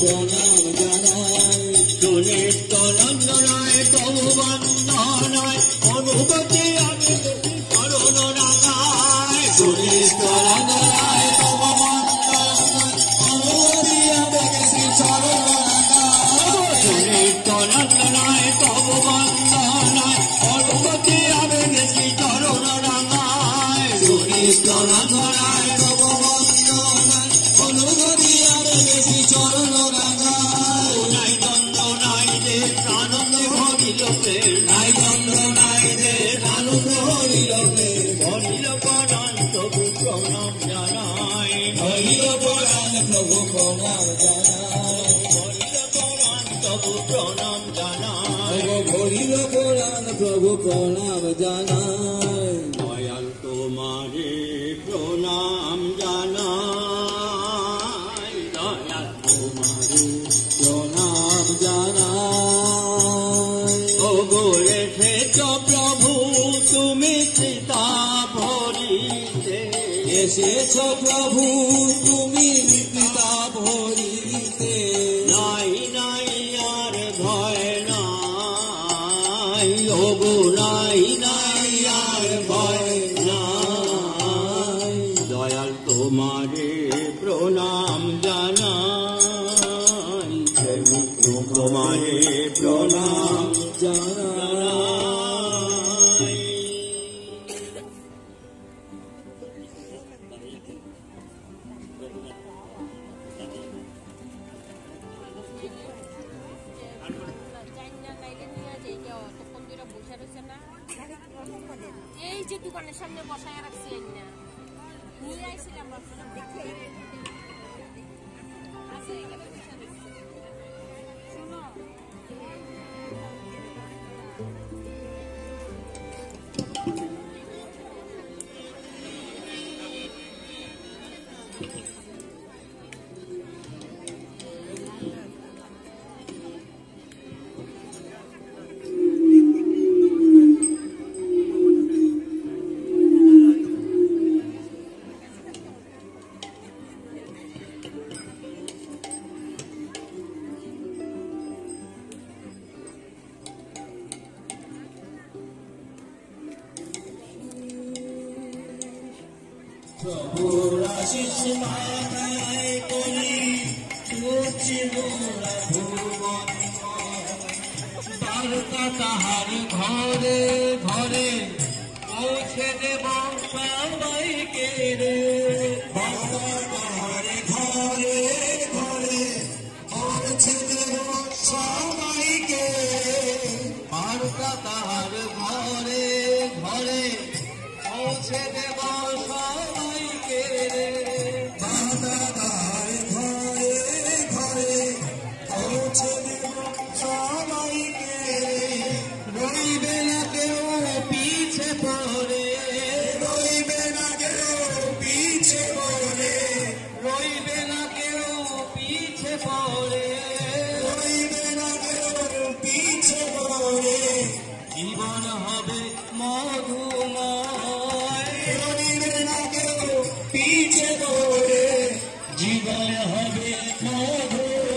প্রণাম জানাই সুনিত্যানন্দ রায় তবু বন্দনায় অনুগতি আমি চরণ রাঙাই সুনিত্যানন্দ রায় তব বন্দনায় অনুগতি আমি চরণ রাঙাই সুনিত্যানন্দ রায় তবু বন্দনায় অনুগতি আমি চরণ রাঙাই সুনিত্যানন্দ রায় তব বন্দনায় অনুগতি আমি চরণ রাঙাই নাই দ্বন্দ্ব নাই যে আনন্দ ভরিল প্রেম নাই দ্বন্দ্ব নাই রে আনন্দ হরিল প্রেম ভরিল পরাণ তবু প্রণাম জানাই হরিল পুরাণ প্রভু প্রণাম জানাই ভরিল পরাণ তবু প্রণাম জানাই হরিল পুরাণ প্রভু প্রণাম জানাই দয়াল তোমারে প্রণাম জানাই দয়াল তোমারে প্রণাম জানাই ও গোরে ফেচ প্রভু তুমি চিতা ভরিতে এসেছ প্রভু তুমি পিতা ভরিতে নাই নাই আর ভয় নাই ও গো নাই নাই আর ভয় নাই দয়াল তোমারে প্রণাম জানাই তোমারে প্রণাম জানাই এই যে দোকানের সামনে বসায় রাখছি না নিয়ে আইছিলাম শোনো প্রভুর আশিস মাথায় করি তুচ্ছি মোরা ভুবন বারকা তাহার ঘরে ঘরে পৌঁছে দেব সবাইকে রে বারকা তাহার ঘরে ঘরে পৌঁছে দেব সবাইকে বারকা তাহার ঘরে ঘরে পৌঁছে দেব সবাইকে রে বারকা তাহার ঘরে ঘরে পৌঁছে দেব সবাইকে রইবে না কেউ পিছে পড়ে রইবে না কেউ পিছে পড়ে রইবে না কেউ পিছে পড়ে রইবে না কেউ পিছে পড়ে জীবন হবে মধুময় রইবে না কেউ পিছে পড়ে জীবন হবে মধুময়